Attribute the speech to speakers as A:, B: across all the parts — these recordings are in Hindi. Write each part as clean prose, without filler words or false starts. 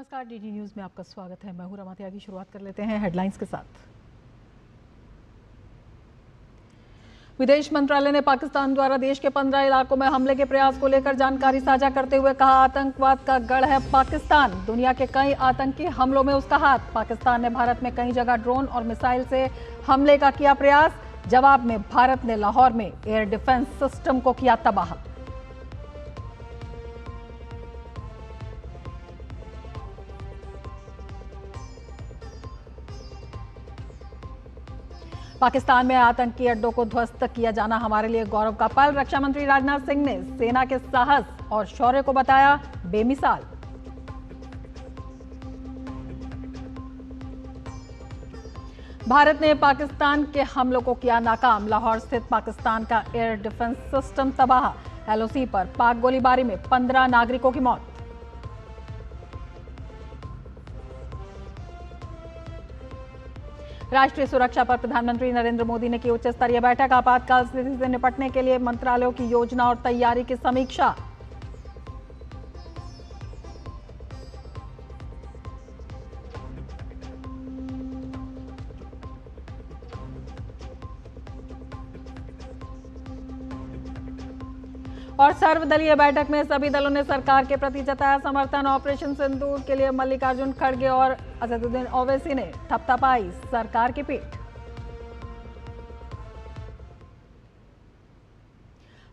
A: नमस्कार, डीडी न्यूज में आपका स्वागत है। मैं हूं रमा त्यागी। शुरुआत कर लेते हैं हेडलाइंस के साथ। विदेश मंत्रालय ने पाकिस्तान द्वारा देश के 15 इलाकों में हमले के प्रयास को लेकर जानकारी साझा करते हुए कहा, आतंकवाद का गढ़ है पाकिस्तान, दुनिया के कई आतंकी हमलों में उसका हाथ। पाकिस्तान ने भारत में कई जगह ड्रोन और मिसाइल से हमले का किया प्रयास। जवाब में भारत ने लाहौर में एयर डिफेंस सिस्टम को किया तबाह। पाकिस्तान में आतंकी अड्डों को ध्वस्त किया जाना हमारे लिए गौरव का पल। रक्षा मंत्री राजनाथ सिंह ने सेना के साहस और शौर्य को बताया बेमिसाल। भारत ने पाकिस्तान के हमलों को किया नाकाम। लाहौर स्थित पाकिस्तान का एयर डिफेंस सिस्टम तबाह। एलओसी पर पाक गोलीबारी में 15 नागरिकों की मौत। राष्ट्रीय सुरक्षा पर प्रधानमंत्री नरेंद्र मोदी ने की उच्च स्तरीय बैठक। आपातकाल स्थिति से निपटने के लिए मंत्रालयों की योजना और तैयारी की समीक्षा। और सर्वदलीय बैठक में सभी दलों ने सरकार के प्रति जताया समर्थन। ऑपरेशन सिंदूर के लिए मल्लिकार्जुन खड़गे और असदुद्दीन ओवैसी ने थपथपाई सरकार की पीठ।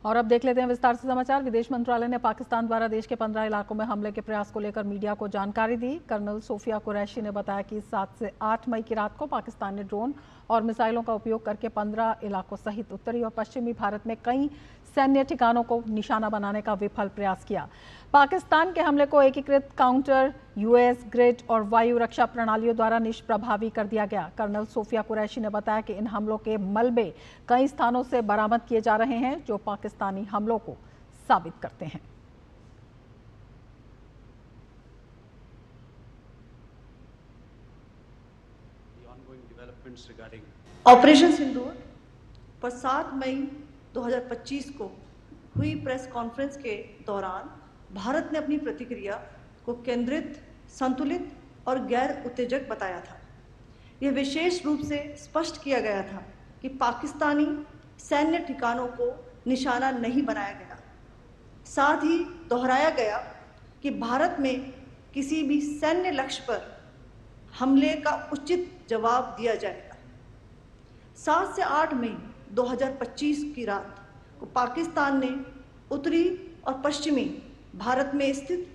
A: और अब देख लेते हैं विस्तार से समाचार। विदेश मंत्रालय ने पाकिस्तान द्वारा देश के 15 इलाकों में हमले के प्रयास को लेकर मीडिया को जानकारी दी। कर्नल सोफिया कुरैशी ने बताया कि 7 से 8 मई की रात को पाकिस्तान ने ड्रोन और मिसाइलों का उपयोग करके 15 इलाकों सहित उत्तरी और पश्चिमी भारत में कई सैन्य ठिकानों को निशाना बनाने का विफल प्रयास किया। पाकिस्तान के हमले को एकीकृत काउंटर, यूएस ग्रिड और वायु रक्षा प्रणालियों द्वारा निष्प्रभावी कर दिया गया। कर्नल सोफिया कुरैशी ने बताया कि इन हमलों के मलबे कई स्थानों से बरामद किए जा रहे हैं, जो पाकिस्तानी हमलों को साबित करते हैं।
B: ऑपरेशन सिंदूर पर 7 मई 2025 को हुई प्रेस कॉन्फ्रेंस के दौरान भारत ने अपनी प्रतिक्रिया को केंद्रित, संतुलित और गैर उत्तेजक बताया था। यह विशेष रूप से स्पष्ट किया गया था कि पाकिस्तानी सैन्य ठिकानों को निशाना नहीं बनाया गया। साथ ही दोहराया गया कि भारत में किसी भी सैन्य लक्ष्य पर हमले का उचित जवाब दिया जाएगा। 7 से 8 मई 2025 की रात को पाकिस्तान ने उत्तरी और पश्चिमी भारत में स्थित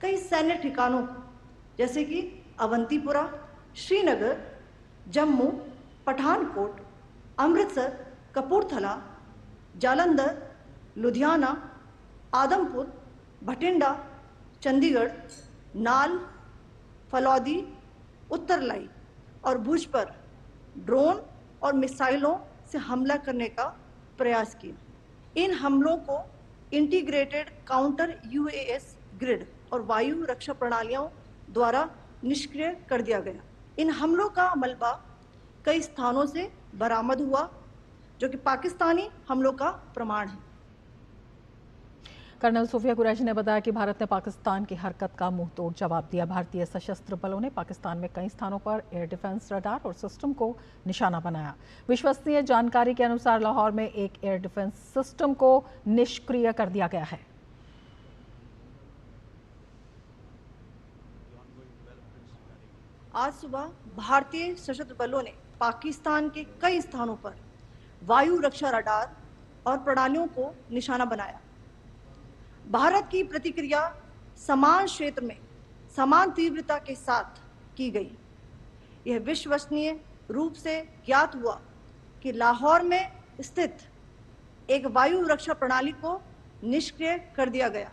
B: कई सैन्य ठिकानों जैसे कि अवंतीपुरा, श्रीनगर, जम्मू, पठानकोट, अमृतसर, कपूरथला, जालंधर, लुधियाना, आदमपुर, भटिंडा, चंडीगढ़, नाल, फलौदी, उत्तरलाई और भुज पर ड्रोन और मिसाइलों से हमला करने का प्रयास किया। इन हमलों को इंटीग्रेटेड काउंटर यूएस ग्रिड और वायु रक्षा प्रणालियों द्वारा निष्क्रिय कर दिया गया। इन हमलों का मलबा कई स्थानों से बरामद हुआ, जो कि पाकिस्तानी हमलों का प्रमाण है।
A: कर्नल सोफिया कुरैशी ने बताया कि भारत ने पाकिस्तान की हरकत का मुंहतोड़ जवाब दिया। भारतीय सशस्त्र बलों ने पाकिस्तान में कई स्थानों पर एयर डिफेंस रडार और सिस्टम को निशाना बनाया। विश्वसनीय जानकारी के अनुसार लाहौर में एक एयर डिफेंस सिस्टम को निष्क्रिय कर दिया गया है।
B: आज सुबह भारतीय सशस्त्र बलों ने पाकिस्तान के कई स्थानों पर वायु रक्षा रडार और प्रणालियों को निशाना बनाया। भारत की प्रतिक्रिया समान क्षेत्र में समान तीव्रता के साथ की गई। यह विश्वसनीय रूप से ज्ञात हुआ कि लाहौर में स्थित एक वायु रक्षा प्रणाली को निष्क्रिय कर दिया गया।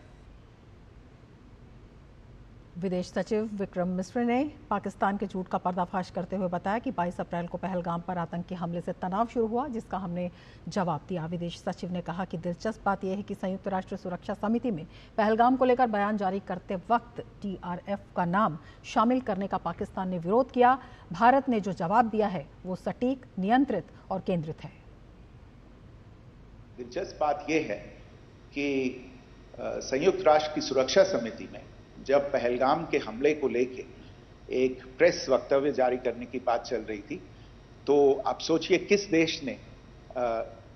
A: विदेश सचिव विक्रम मिस्री ने पाकिस्तान के झूठ का पर्दाफाश करते हुए बताया कि 22 अप्रैल को पहलगाम पर आतंकी हमले से तनाव शुरू हुआ, जिसका हमने जवाब दिया। विदेश सचिव ने कहा कि दिलचस्प बात यह है कि संयुक्त राष्ट्र सुरक्षा समिति में पहलगाम को लेकर बयान जारी करते वक्त TRF का नाम शामिल करने का पाकिस्तान ने विरोध किया। भारत ने जो जवाब दिया है वो सटीक, नियंत्रित और केंद्रित है।
C: दिलचस्प बात यह है कि संयुक्त राष्ट्र की सुरक्षा समिति में जब पहलगाम के हमले को लेके एक प्रेस वक्तव्य जारी करने की बात चल रही थी, तो आप सोचिए किस देश ने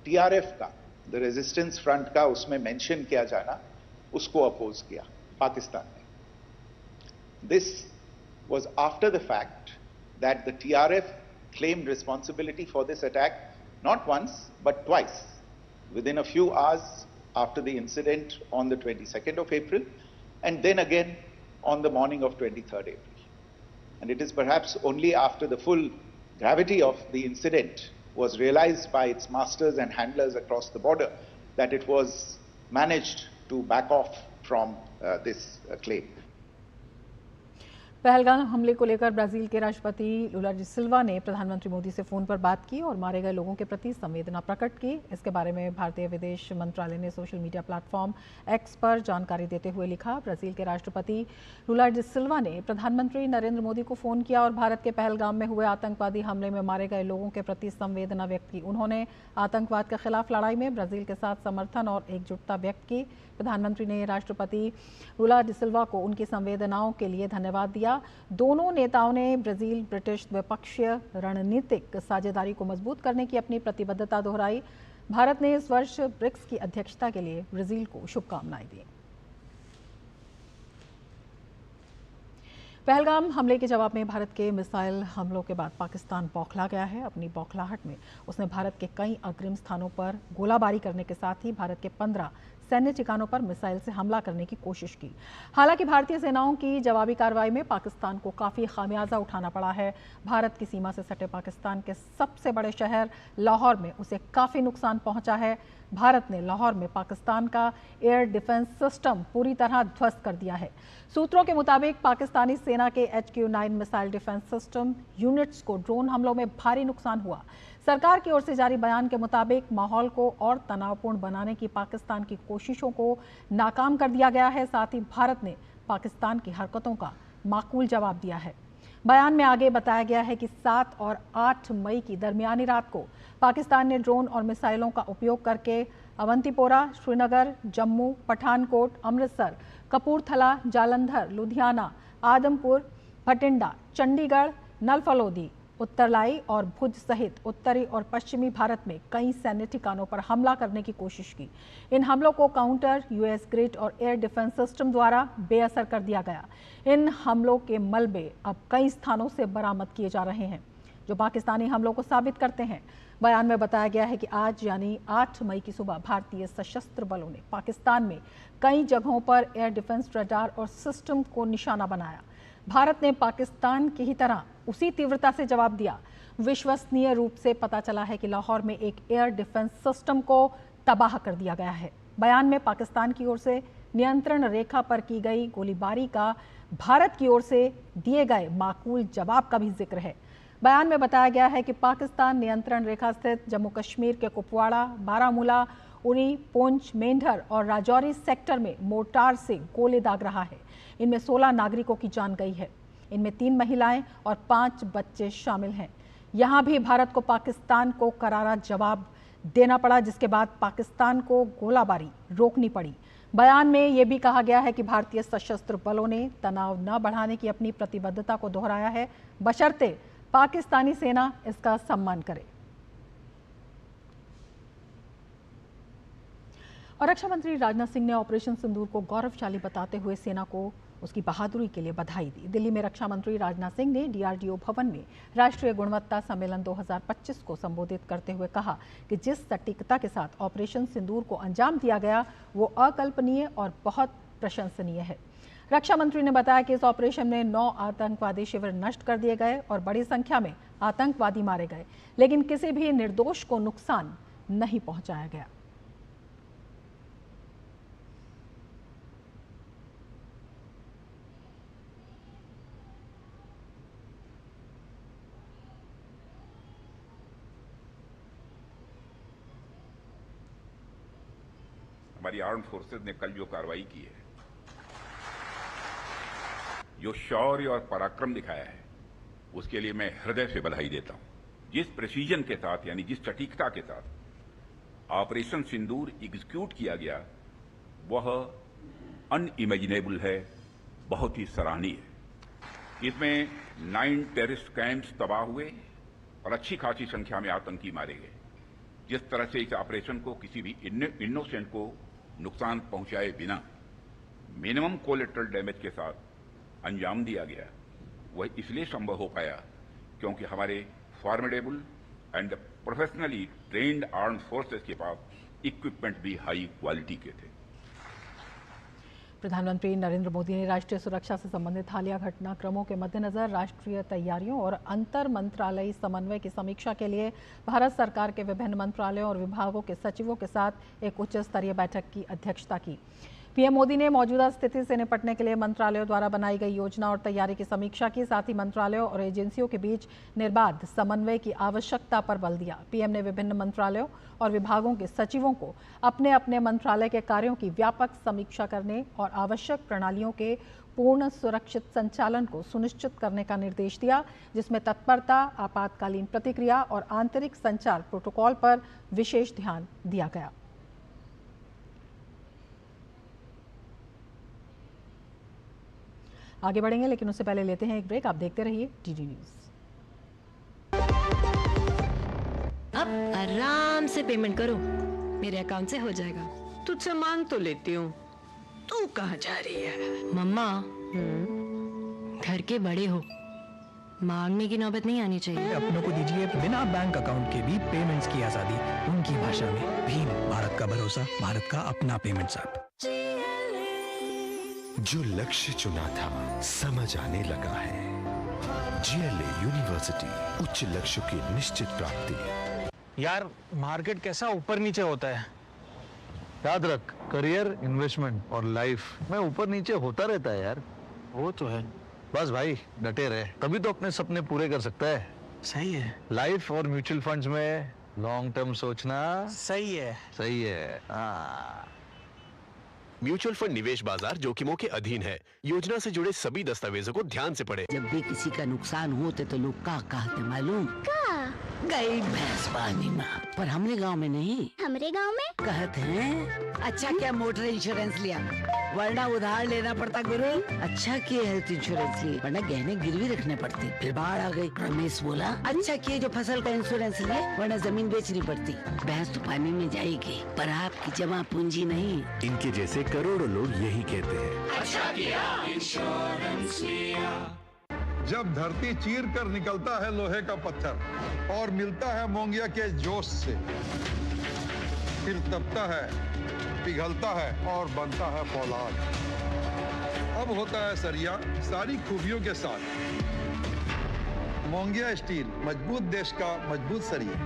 C: टीआरएफ का, द रेजिस्टेंस फ्रंट का उसमें मेंशन किया जाना, उसको अपोज किया, पाकिस्तान ने। This was after the fact that the TRF claimed responsibility for this attack not once but twice within a few hours after the incident on the 22nd of April and then again on the morning of 23rd April. And it is perhaps only after the full gravity of the incident was realized by its masters and handlers across the border that it was managed to back off from this claim.
A: Pahalgam हमले को लेकर ब्राजील के राष्ट्रपति लुला डी सिल्वा ने प्रधानमंत्री मोदी से फोन पर बात की और मारे गए लोगों के प्रति संवेदना प्रकट की। इसके बारे में भारतीय विदेश मंत्रालय ने सोशल मीडिया प्लेटफॉर्म एक्स पर जानकारी देते हुए लिखा, ब्राजील के राष्ट्रपति लुला डी सिल्वा ने प्रधानमंत्री नरेंद्र मोदी को फोन किया और भारत के पहलगाम में हुए आतंकवादी हमले में मारे गए लोगों के प्रति संवेदना व्यक्त की। उन्होंने आतंकवाद के खिलाफ लड़ाई में ब्राजील के साथ समर्थन और एकजुटता व्यक्त की। प्रधानमंत्री ने राष्ट्रपति लुला डी सिल्वा को उनकी संवेदनाओं के लिए धन्यवाद दिया। दोनों नेताओं ने ब्राजील ब्रिटिश द्विपक्षीय रणनीतिक साझेदारी को मजबूत करने की अपनी प्रतिबद्धता दोहराई। भारत ने इस वर्ष ब्रिक्स की अध्यक्षता के लिए ब्राजील को शुभकामनाएं दी। पहलगाम हमले के जवाब में भारत के मिसाइल हमलों के बाद पाकिस्तान बौखला गया है। अपनी बौखलाहट में उसने भारत के कई अग्रिम स्थानों पर गोलाबारी करने के साथ ही भारत के 15 सैन्य ठिकानों पर मिसाइल से हमला करने की कोशिश की। हालांकि भारतीय सेनाओं की जवाबी कार्रवाई में पाकिस्तान को काफ़ी खामियाजा उठाना पड़ा है। भारत की सीमा से सटे पाकिस्तान के सबसे बड़े शहर लाहौर में उसे काफ़ी नुकसान पहुंचा है। भारत ने लाहौर में पाकिस्तान का एयर डिफेंस सिस्टम पूरी तरह ध्वस्त कर दिया है। सूत्रों के मुताबिक पाकिस्तानी सेना के HQ-9 missile defence system units को ड्रोन हमलों में भारी नुकसान हुआ। सरकार की ओर से जारी बयान के मुताबिक माहौल को और तनावपूर्ण बनाने की पाकिस्तान की कोशिशों को नाकाम कर दिया गया है। साथ ही भारत ने पाकिस्तान की हरकतों का माकूल जवाब दिया है। बयान में आगे बताया गया है कि 7 और 8 मई की दरमियानी रात को पाकिस्तान ने ड्रोन और मिसाइलों का उपयोग करके अवंतीपोरा, श्रीनगर, जम्मू, पठानकोट, अमृतसर, कपूरथला, जालंधर, लुधियाना, आदमपुर, भटिंडा, चंडीगढ़, नलफलोदी, उत्तरलाई और भुज सहित उत्तरी और पश्चिमी भारत में कई सैन्य ठिकानों पर हमला करने की कोशिश की। इन हमलों को काउंटर यूएस ग्रिड और एयर डिफेंस सिस्टम द्वारा बेअसर कर दिया गया। इन हमलों के मलबे अब कई स्थानों से बरामद किए जा रहे हैं जो पाकिस्तानी हमलों को साबित करते हैं। बयान में बताया गया है कि आज यानी 8 मई की सुबह भारतीय सशस्त्र बलों ने पाकिस्तान में कई जगहों पर एयर डिफेंस रडार और सिस्टम को निशाना बनाया। भारत ने पाकिस्तान की ही तरह उसी तीव्रता से जवाब दिया। विश्वसनीय रूप से पता चला है कि लाहौर में एक एयर डिफेंस सिस्टम को तबाह कर दिया गया है। बयान में पाकिस्तान की ओर से नियंत्रण रेखा पर की गई गोलीबारी का भारत की ओर से दिए गए माकूल जवाब का भी जिक्र है। बयान में बताया गया है कि पाकिस्तान नियंत्रण रेखा स्थित जम्मू कश्मीर के कुपवाड़ा, बारामूला, उरी, पुंछ, मेंढर और राजौरी सेक्टर में मोर्टार से गोले दाग रहा है। इनमें 16 नागरिकों की जान गई है। इनमें 3 महिलाएं और 5 बच्चे शामिल हैं। यहां भी भारत को पाकिस्तान को करारा जवाब देना पड़ा, जिसके बाद पाकिस्तान को गोलाबारी रोकनी पड़ी। बयान में यह भी कहा गया है कि भारतीय सशस्त्र बलों ने तनाव न बढ़ाने की अपनी प्रतिबद्धता को दोहराया है, बशर्ते पाकिस्तानी सेना इसका सम्मान करे। और रक्षा मंत्री राजनाथ सिंह ने ऑपरेशन सिंदूर को गौरवशाली बताते हुए सेना को उसकी बहादुरी के लिए बधाई दी। दिल्ली में रक्षा मंत्री राजनाथ सिंह ने DRDO भवन में राष्ट्रीय गुणवत्ता सम्मेलन 2025 को संबोधित करते हुए कहा कि जिस सटीकता के साथ ऑपरेशन सिंदूर को अंजाम दिया गया वो अकल्पनीय और बहुत प्रशंसनीय है। रक्षा मंत्री ने बताया कि इस ऑपरेशन में 9 आतंकवादी शिविर नष्ट कर दिए गए और बड़ी संख्या में आतंकवादी मारे गए, लेकिन किसी भी निर्दोष को नुकसान नहीं पहुंचाया गया।
D: हमारी आर्म्ड फोर्सेज ने कल जो कार्रवाई की है, जो शौर्य और पराक्रम दिखाया है, उसके लिए मैं हृदय से बधाई देता हूं। जिस प्रेसीजन के साथ यानी जिस सटीकता के साथ ऑपरेशन सिंदूर एग्जीक्यूट किया गया वह अनइमेजिनेबल है, बहुत ही सराहनीय है। इसमें 9 टेररिस्ट कैंप्स तबाह हुए और अच्छी खासी संख्या में आतंकी मारे गए। जिस तरह से इस ऑपरेशन को किसी भी इनोसेंट को नुकसान पहुंचाए बिना मिनिमम कोलेटरल डैमेज के साथ अंजाम दिया गया, वह इसलिए संभव हो पाया क्योंकि हमारे formidable and professionally trained armed forces के पास इक्विपमेंट भी हाई क्वालिटी के थे।
A: प्रधानमंत्री नरेंद्र मोदी ने राष्ट्रीय सुरक्षा से संबंधित हालिया घटनाक्रमों के मद्देनजर राष्ट्रीय तैयारियों और अंतर मंत्रालयी समन्वय की समीक्षा के लिए भारत सरकार के विभिन्न मंत्रालयों और विभागों के सचिवों के साथ एक उच्च स्तरीय बैठक की अध्यक्षता की। पीएम मोदी ने मौजूदा स्थिति से निपटने के लिए मंत्रालयों द्वारा बनाई गई योजना और तैयारी की समीक्षा की। साथ ही मंत्रालयों और एजेंसियों के बीच निर्बाध समन्वय की आवश्यकता पर बल दिया। पीएम ने विभिन्न मंत्रालयों और विभागों के सचिवों को अपने अपने मंत्रालय के कार्यों की व्यापक समीक्षा करने और आवश्यक प्रणालियों के पूर्ण सुरक्षित संचालन को सुनिश्चित करने का निर्देश दिया, जिसमें तत्परता, आपातकालीन प्रतिक्रिया और आंतरिक संचार प्रोटोकॉल पर विशेष ध्यान दिया गया। आगे बढ़ेंगे, लेकिन उससे पहले लेते हैं एक ब्रेक। आप देखते रहिए डीडी न्यूज।
E: अब आराम से पेमेंट करो, मेरे अकाउंट से हो जाएगा।
F: तुझसे मांग तो लेती हूँ, तू कहाँ जा रही है?
E: मम्मा, घर के बड़े हो, मांगने की नौबत नहीं आनी चाहिए।
G: अपनों को दीजिए बिना बैंक अकाउंट के भी पेमेंट्स की आजादी, उनकी भाषा में। भीम, भारत का भरोसा, भारत का अपना पेमेंट्स ऐप।
H: जो लक्ष्य चुना था समझ आने लगा है। GLA यूनिवर्सिटी, उच्च लक्ष्य की निश्चित प्राप्ति।
I: यार मार्केट कैसा ऊपर नीचे होता है, याद रख, करियर, इन्वेस्टमेंट और लाइफ में ऊपर नीचे होता रहता है यार।
G: वो तो है,
I: बस भाई डटे रहे, तभी तो अपने सपने पूरे कर सकता है।
G: सही है।
I: लाइफ और म्यूचुअल फंड्स में लॉन्ग टर्म सोचना
G: सही है।
I: सही है। हाँ,
H: म्यूचुअल फंड निवेश बाजार जोखिमों के अधीन है। योजना से जुड़े सभी दस्तावेजों को ध्यान से पढ़ें।
F: जब भी किसी का नुकसान होते तो लोग का कहते मालूम? गई भैंस पानी में। पर हमरे गांव में नहीं,
J: हमरे गांव में
F: कहते हैं अच्छा क्या मोटर इंश्योरेंस लिया, वरना उधार लेना पड़ता गुरु। अच्छा किया हेल्थ इंश्योरेंस लिए, वरना गहने गिरवी रखने पड़ते, फिर बाढ़ आ गई। रमेश बोला अच्छा किए जो फसल का इंश्योरेंस लिए, वरना जमीन बेचनी पड़ती। भैंस तो पानी में जाएगी, पर आपकी जमा पूंजी नहीं।
H: इनके जैसे करोड़ों लोग यही कहते हैं।
K: अच्छा किया इंश्योरेंस लिया।
L: जब धरती चीर कर निकलता है लोहे का पत्थर और मिलता है मोंगिया के जोश से, फिर तपता है, पिघलता है और बनता है फौलाद। अब होता है सरिया सारी खूबियों के साथ। मोंगिया स्टील, मजबूत देश का मजबूत सरिया।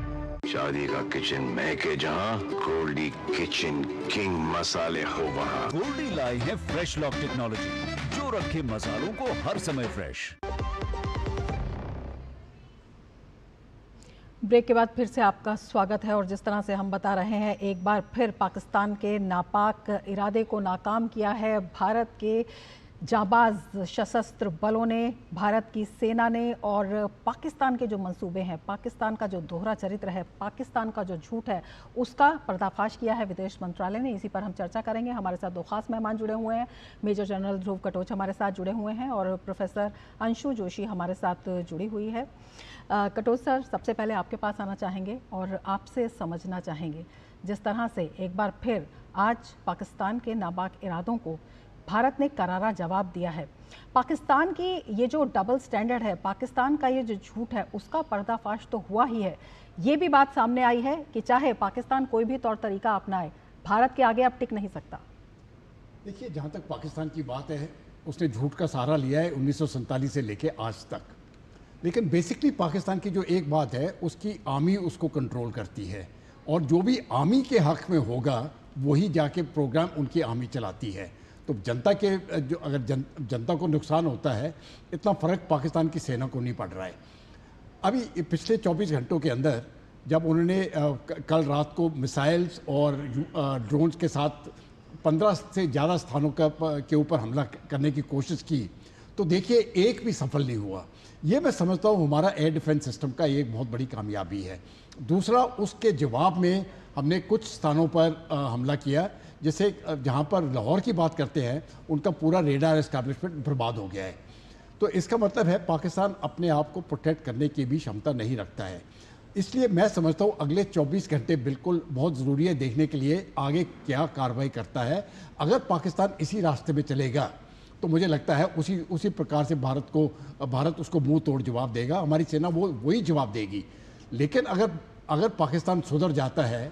H: शादी का किचन मैं के जहाँ, गोल्डी किचन किंग मसाले हो वहाँ।
M: गोल्डी लाई है फ्रेश लॉक टेक्नोलॉजी, जो रखे मसालों को हर समय फ्रेश।
A: ब्रेक के बाद फिर से आपका स्वागत है। और जिस तरह से हम बता रहे हैं, एक बार फिर पाकिस्तान के नापाक इरादे को नाकाम किया है भारत के जाबाज सशस्त्र बलों ने, भारत की सेना ने। और पाकिस्तान के जो मंसूबे हैं, पाकिस्तान का जो दोहरा चरित्र है, पाकिस्तान का जो झूठ है, उसका पर्दाफाश किया है विदेश मंत्रालय ने। इसी पर हम चर्चा करेंगे। हमारे साथ दो खास मेहमान जुड़े हुए हैं। मेजर जनरल ध्रुव कटोच हमारे साथ जुड़े हुए हैं और प्रोफेसर अंशु जोशी हमारे साथ जुड़ी हुई है। कटोच सर, सबसे पहले आपके पास आना चाहेंगे और आपसे समझना चाहेंगे, जिस तरह से एक बार फिर आज पाकिस्तान के नापाक इरादों को भारत ने करारा जवाब दिया है। पाकिस्तान की ये जो डबल स्टैंडर्ड है, पाकिस्तान का ये जो झूठ है, उसका पर्दाफाश तो हुआ ही है। ये भी बात सामने आई है कि चाहे पाकिस्तान कोई भी तौर तरीका अपनाए, भारत के आगे अब टिक नहीं सकता।
N: देखिए, जहाँ तक पाकिस्तान की बात है, उसने झूठ का सहारा लिया है 1947 से लेके आज तक। लेकिन बेसिकली पाकिस्तान की जो एक बात है, उसकी आर्मी उसको कंट्रोल करती है और जो भी आर्मी के हक में होगा वही जाके प्रोग्राम उनकी आर्मी चलाती है। तो जनता के जो अगर जनता को नुकसान होता है, इतना फ़र्क पाकिस्तान की सेना को नहीं पड़ रहा है। अभी पिछले 24 घंटों के अंदर जब उन्होंने कल रात को मिसाइल्स और ड्रोन्स के साथ 15 से ज़्यादा स्थानों के ऊपर हमला करने की कोशिश की, तो देखिए एक भी सफल नहीं हुआ। ये मैं समझता हूँ हमारा एयर डिफेंस सिस्टम का एक बहुत बड़ी कामयाबी है। दूसरा, उसके जवाब में हमने कुछ स्थानों पर हमला किया जैसे जहाँ पर लाहौर की बात करते हैं उनका पूरा रेडार एस्टैब्लिशमेंट बर्बाद हो गया है। तो इसका मतलब है पाकिस्तान अपने आप को प्रोटेक्ट करने की भी क्षमता नहीं रखता है। इसलिए मैं समझता हूँ अगले 24 घंटे बिल्कुल बहुत ज़रूरी है देखने के लिए आगे क्या कार्रवाई करता है। अगर पाकिस्तान इसी रास्ते में चलेगा तो मुझे लगता है उसी प्रकार से भारत उसको मुंह तोड़ जवाब देगा, हमारी सेना वही जवाब देगी। लेकिन अगर पाकिस्तान सुधर जाता है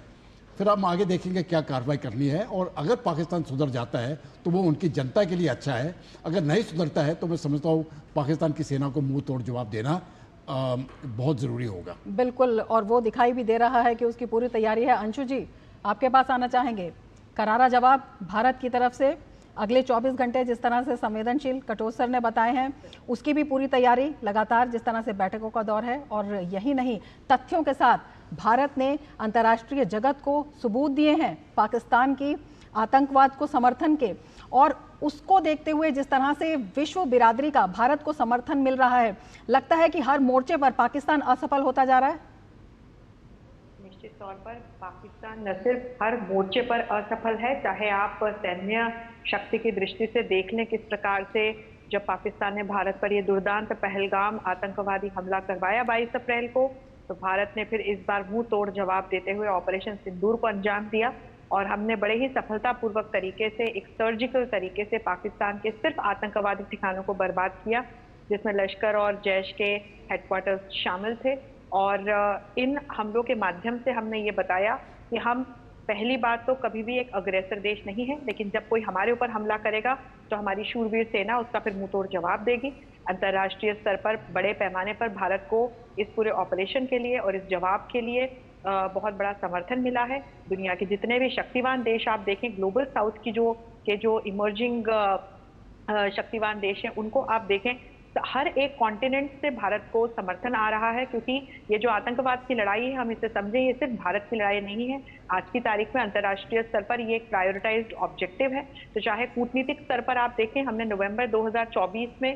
N: फिर हम आगे देखेंगे क्या कार्रवाई करनी है, और अगर पाकिस्तान सुधर जाता है तो वो उनकी जनता के लिए अच्छा है। अगर नहीं सुधरता है तो मैं समझता हूँ पाकिस्तान की सेना को मुंह तोड़ जवाब देना बहुत ज़रूरी होगा।
A: बिल्कुल, और वो दिखाई भी दे रहा है कि उसकी पूरी तैयारी है। अंशु जी, आपके पास आना चाहेंगे। करारा जवाब भारत की तरफ से अगले 24 घंटे जिस तरह से संवेदनशील कटोच सर ने बताए हैं, उसकी भी पूरी तैयारी लगातार जिस तरह से बैठकों का दौर है। और यही नहीं, तथ्यों के साथ भारत ने अंतर्राष्ट्रीय जगत को सबूत दिए हैं पाकिस्तान की आतंकवाद को समर्थन के, और उसको देखते हुए जिस तरह से विश्व बिरादरी का भारत को समर्थन मिल रहा है, लगता है कि हर मोर्चे पर पाकिस्तान असफल होता जा रहा है।
J: निश्चित तौर पर पाकिस्तान न सिर्फ हर मोर्चे पर असफल है, चाहे आप सैन्य शक्ति की दृष्टि से देख लें किस प्रकार से जब पाकिस्तान ने भारत पर यह दुर्दांत पहलगाम आतंकवादी हमला करवाया 22 अप्रैल को, तो भारत ने फिर इस बार मुंह तोड़ जवाब देते हुए ऑपरेशन सिंदूर को अंजाम दिया। और हमने बड़े ही सफलतापूर्वक तरीके से, एक सर्जिकल तरीके से पाकिस्तान के सिर्फ आतंकवादी ठिकानों को बर्बाद किया, जिसमें लश्कर और जैश के हेडक्वार्टर्स शामिल थे। और इन हमलों के माध्यम से हमने ये बताया कि हम पहली बात तो कभी भी एक अग्रेसर देश नहीं है, लेकिन जब कोई हमारे ऊपर हमला करेगा तो हमारी शूरवीर सेना उसका फिर मुंह तोड़ जवाब देगी। अंतर्राष्ट्रीय स्तर पर बड़े पैमाने पर भारत को इस पूरे ऑपरेशन के लिए और इस जवाब के लिए बहुत बड़ा समर्थन मिला है। दुनिया के जितने भी शक्तिवान देश आप देखें, ग्लोबल साउथ की जो इमर्जिंग शक्तिवान देश हैं, उनको आप देखें, हर एक कॉन्टिनेंट से भारत को समर्थन आ रहा है, क्योंकि ये जो आतंकवाद की लड़ाई है, हम इसे समझें, ये सिर्फ भारत की लड़ाई नहीं है। आज की तारीख में अंतर्राष्ट्रीय स्तर पर ये एक प्रायोरिटाइज्ड ऑब्जेक्टिव है। तो चाहे कूटनीतिक स्तर पर आप देखें, हमने नवंबर 2024 में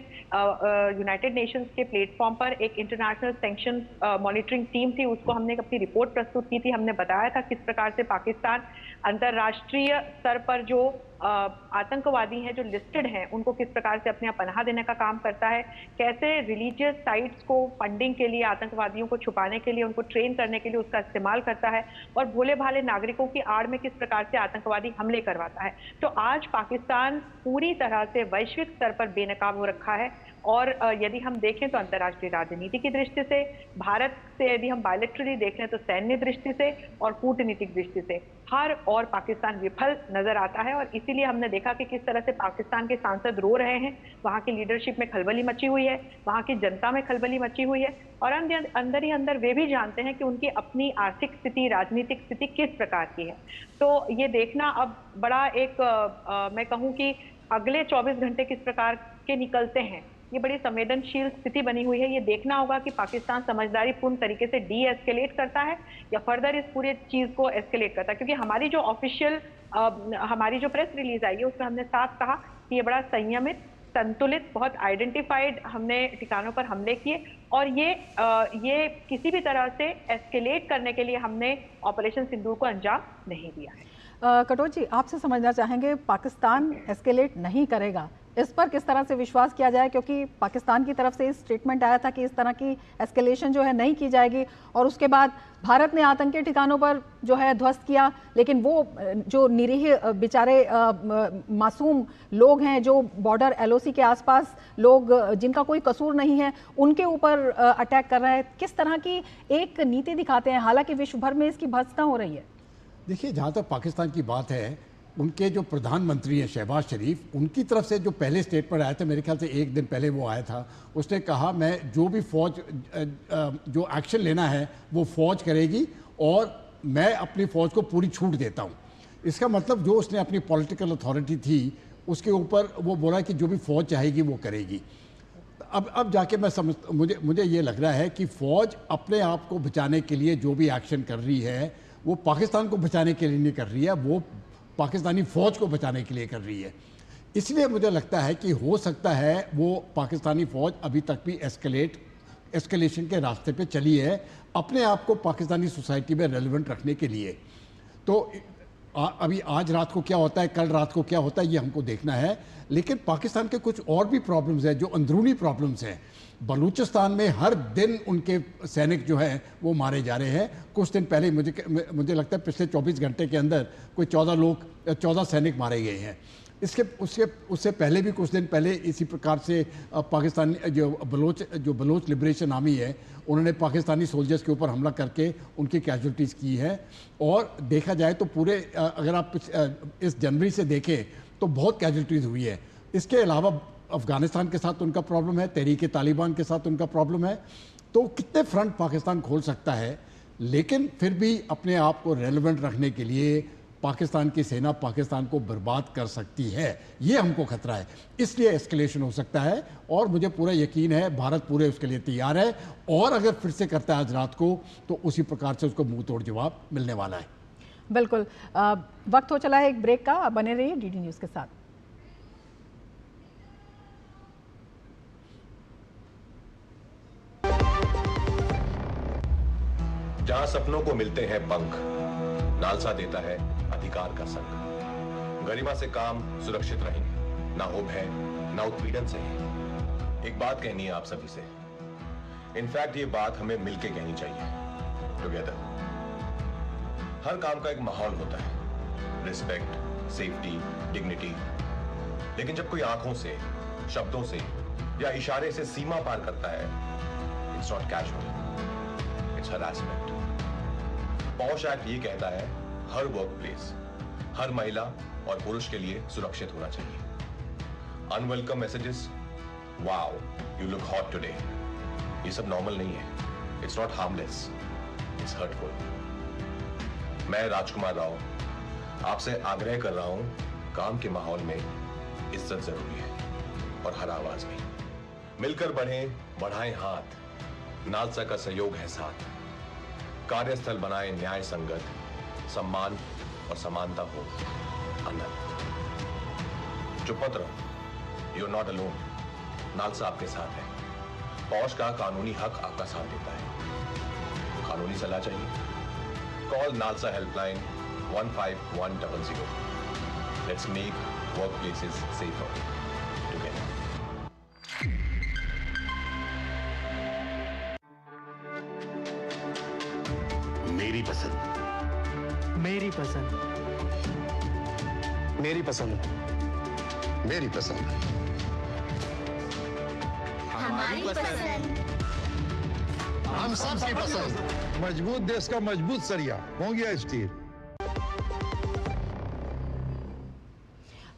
J: यूनाइटेड नेशंस के प्लेटफॉर्म पर एक इंटरनेशनल सैंक्शन मॉनिटरिंग टीम थी, उसको हमने अपनी रिपोर्ट प्रस्तुत की थी। हमने बताया था किस प्रकार से पाकिस्तान अंतर्राष्ट्रीय स्तर पर जो आतंकवादी हैं, जो लिस्टेड हैं, उनको किस प्रकार से अपने पनाह देने का काम करता है, कैसे रिलीजियस साइट्स को फंडिंग के लिए, आतंकवादियों को छुपाने के लिए, उनको ट्रेन करने के लिए उसका इस्तेमाल करता है, और भोले भाले नागरिकों की आड़ में किस प्रकार से आतंकवादी हमले करवाता है। तो आज पाकिस्तान पूरी तरह से वैश्विक स्तर पर बेनकाब हो रखा है। और यदि हम देखें तो अंतर्राष्ट्रीय राजनीति की दृष्टि से, भारत से यदि हम बायलैटरली देख लें तो सैन्य दृष्टि से और कूटनीतिक दृष्टि से हर और पाकिस्तान विफल नजर आता है। और इसीलिए हमने देखा कि किस तरह से पाकिस्तान के सांसद रो रहे हैं, वहाँ की लीडरशिप में खलबली मची हुई है, वहाँ की जनता में खलबली मची हुई है, और अंदर ही अंदर वे भी जानते हैं कि उनकी अपनी आर्थिक स्थिति, राजनीतिक स्थिति किस प्रकार की है। तो ये देखना अब बड़ा एक मैं कहूँ कि अगले 24 घंटे किस प्रकार के निकलते हैं, ये बड़ी संवेदनशील स्थिति बनी हुई है। ये देखना होगा कि पाकिस्तान समझदारी पूर्ण तरीके से डी एस्केलेट करता है या फर्दर इस पूरे चीज को एस्केलेट करता है। क्योंकि हमारी जो ऑफिशियल हमारी जो प्रेस रिलीज आई है उसमें हमने साफ कहा कि ये बड़ा संयमित, संतुलित, बहुत आइडेंटिफाइड हमने ठिकानों पर हमले किए, और ये किसी भी तरह से एस्केलेट करने के लिए हमने ऑपरेशन सिंदूर को अंजाम नहीं दिया है।
A: कटोच जी, आपसे समझना चाहेंगे, पाकिस्तान एस्केलेट नहीं करेगा, इस पर किस तरह से विश्वास किया जाए? क्योंकि पाकिस्तान की तरफ से स्टेटमेंट आया था कि इस तरह की एस्केलेशन जो है नहीं की जाएगी, और उसके बाद भारत ने आतंकी ठिकानों पर जो है ध्वस्त किया, लेकिन वो जो निरीह बेचारे मासूम लोग हैं, जो बॉर्डर एलओसी के आसपास लोग जिनका कोई कसूर नहीं है, उनके ऊपर अटैक कर रहे हैं। किस तरह की एक नीति दिखाते हैं, हालांकि विश्व भर में इसकी भर्त्सना हो रही है?
N: देखिए, जहाँ तक पाकिस्तान की बात है, उनके जो प्रधानमंत्री हैं शहबाज शरीफ, उनकी तरफ से जो पहले स्टेटमेंट आया था, मेरे ख्याल से एक दिन पहले वो आया था, उसने कहा मैं जो भी फौज जो एक्शन लेना है वो फौज करेगी और मैं अपनी फौज को पूरी छूट देता हूँ। इसका मतलब जो उसने अपनी पॉलिटिकल अथॉरिटी थी उसके ऊपर वो बोला कि जो भी फौज चाहेगी वो करेगी। अब जाके मैं मुझे ये लग रहा है कि फौज अपने आप को बचाने के लिए जो भी एक्शन कर रही है वो पाकिस्तान को बचाने के लिए नहीं कर रही है, वो पाकिस्तानी फ़ौज को बचाने के लिए कर रही है। इसलिए मुझे लगता है कि हो सकता है वो पाकिस्तानी फ़ौज अभी तक भी एस्केलेशन के रास्ते पे चली है, अपने आप को पाकिस्तानी सोसाइटी में रेलेवेंट रखने के लिए। तो अभी आज रात को क्या होता है, कल रात को क्या होता है, ये हमको देखना है। लेकिन पाकिस्तान के कुछ और भी प्रॉब्लम्स हैं जो अंदरूनी प्रॉब्लम्स हैं। बलूचिस्तान में हर दिन उनके सैनिक जो हैं वो मारे जा रहे हैं। कुछ दिन पहले मुझे लगता है पिछले 24 घंटे के अंदर कोई 14 सैनिक मारे गए हैं। उससे पहले भी कुछ दिन पहले इसी प्रकार से पाकिस्तान जो बलोच लिबरेशन आर्मी है, उन्होंने पाकिस्तानी सोल्जर्स के ऊपर हमला करके उनकी कैजुअल्टीज़ की है। और देखा जाए तो पूरे अगर आप इस जनवरी से देखें तो बहुत कैजुअल्टीज़ हुई है। इसके अलावा अफ़गानिस्तान के साथ उनका प्रॉब्लम है, तहरीक तालिबान के साथ उनका प्रॉब्लम है। तो कितने फ्रंट पाकिस्तान खोल सकता है, लेकिन फिर भी अपने आप को रेलेवेंट रखने के लिए पाकिस्तान की सेना पाकिस्तान को बर्बाद कर सकती है, ये हमको खतरा है। इसलिए एस्केलेशन हो सकता है और मुझे पूरा यकीन है भारत पूरे उसके लिए तैयार है। और अगर फिर से करता है आज रात को तो उसी प्रकार से उसको मुंह तोड़ जवाब मिलने वाला है।
A: बिल्कुल। वक्त हो चला है एक ब्रेक का, बने रहिए डीडी न्यूज़ के साथ।
H: जहां सपनों को मिलते हैं पंख, नालसा देता है अधिकार का संग। गरिमा से काम सुरक्षित रहेंगे, ना हो भय ना उत्पीड़न से। एक बात कहनी है आप सभी से, इनफैक्ट ये बात हमें मिलके कहनी चाहिए, टुगेदर। हर काम का एक माहौल होता है, रिस्पेक्ट, सेफ्टी, डिग्निटी। लेकिन जब कोई आंखों से, शब्दों से या इशारे से सीमा पार करता है, it's not casual, it's harassment. Posh act ये कहता है हर वर्क प्लेस, हर महिला और पुरुष के लिए सुरक्षित होना चाहिए। Unwelcome messages, wow you look hot today, ये सब नॉर्मल नहीं है। It's not harmless, it's hurtful. मैं राजकुमार राव आपसे आग्रह कर रहा हूं, काम के माहौल में इज्जत जरूरी है और हर आवाज में। मिलकर बढ़ें, बढ़ाएं हाथ, नालसा का सहयोग है साथ। कार्यस्थल बनाए न्याय संगत, सम्मान और समानता हो अनंत। चुप मत रहो, you are not alone, NALSA आपके साथ है। पौष का कानूनी हक आपका साथ देता है। कानूनी सलाह चाहिए? Call NALSA helpline 15100। Let's make work places safer together.
O: मेरी पसंद,
P: मेरी पसंद,
O: मेरी पसंद, मेरी पसंद,
K: हमारी पसंद,
L: हम सबकी पसंद। मजबूत देश का मजबूत सरिया, मोंगिया स्टील।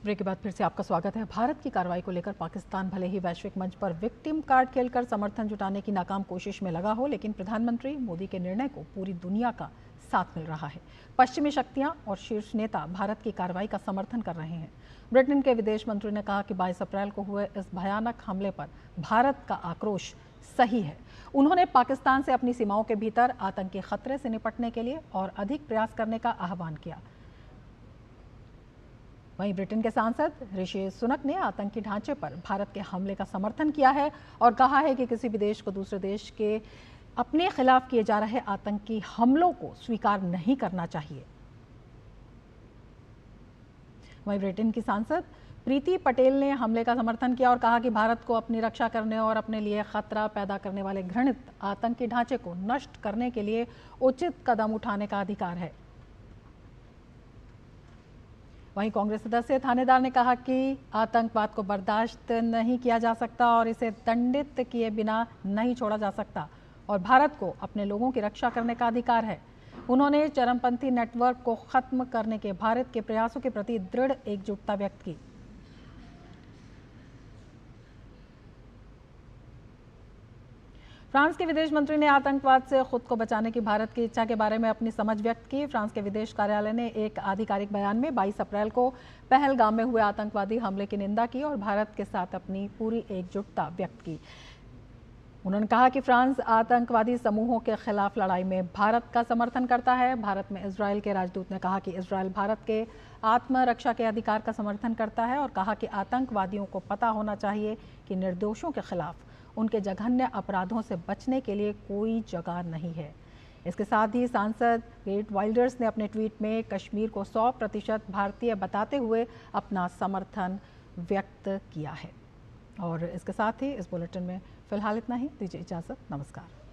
A: ब्रेक के बाद फिर से आपका स्वागत है। भारत की कार्रवाई को लेकर पाकिस्तान भले ही वैश्विक मंच पर विक्टिम कार्ड खेलकर समर्थन जुटाने की नाकाम कोशिश में लगा हो, लेकिन प्रधानमंत्री मोदी के निर्णय को पूरी दुनिया का साथ मिल रहा है। पश्चिमी शक्तियां और शीर्ष नेता भारत की कार्रवाई का समर्थन कर रहे हैं। ब्रिटेन के विदेश मंत्री ने कहा कि 22 अप्रैल को हुए इस भयानक हमले पर भारत का आक्रोश सही है। उन्होंने पाकिस्तान से अपनी सीमाओं के भीतर आतंकी खतरे से निपटने के लिए और अधिक प्रयास करने का आह्वान किया। वहीं ब्रिटेन के सांसद ऋषि सुनक ने आतंकी ढांचे पर भारत के हमले का समर्थन किया है और कहा है कि किसी भी देश को दूसरे देश के अपने खिलाफ किए जा रहे आतंकी हमलों को स्वीकार नहीं करना चाहिए। वहीं ब्रिटेन की सांसद प्रीति पटेल ने हमले का समर्थन किया और कहा कि भारत को अपनी रक्षा करने और अपने लिए खतरा पैदा करने वाले घृणित आतंकी ढांचे को नष्ट करने के लिए उचित कदम उठाने का अधिकार है। वहीं कांग्रेस सदस्य थानेदार ने कहा कि आतंकवाद को बर्दाश्त नहीं किया जा सकता और इसे दंडित किए बिना नहीं छोड़ा जा सकता और भारत को अपने लोगों की रक्षा करने का अधिकार है। उन्होंने चरमपंथी नेटवर्क को खत्म करने के भारत के प्रयासों के प्रति दृढ़ एकजुटता व्यक्त की। फ्रांस के विदेश मंत्री ने आतंकवाद से खुद को बचाने की भारत की इच्छा के बारे में अपनी समझ व्यक्त की। फ्रांस के विदेश कार्यालय ने एक आधिकारिक बयान में 22 अप्रैल को पहलगाम में हुए आतंकवादी हमले की निंदा की और भारत के साथ अपनी पूरी एकजुटता व्यक्त की। उन्होंने कहा कि फ्रांस आतंकवादी समूहों के खिलाफ लड़ाई में भारत का समर्थन करता है। भारत में इजरायल के राजदूत ने कहा कि इजरायल भारत के आत्मरक्षा के अधिकार का समर्थन करता है और कहा कि आतंकवादियों को पता होना चाहिए कि निर्दोषों के खिलाफ उनके जघन्य अपराधों से बचने के लिए कोई जगह नहीं है। इसके साथ ही सांसद गेट वाइल्डर्स ने अपने ट्वीट में कश्मीर को 100% भारतीय बताते हुए अपना समर्थन व्यक्त किया है। और इसके साथ ही इस बुलेटिन में फिलहाल इतना ही। दीजिए इजाज़त, नमस्कार।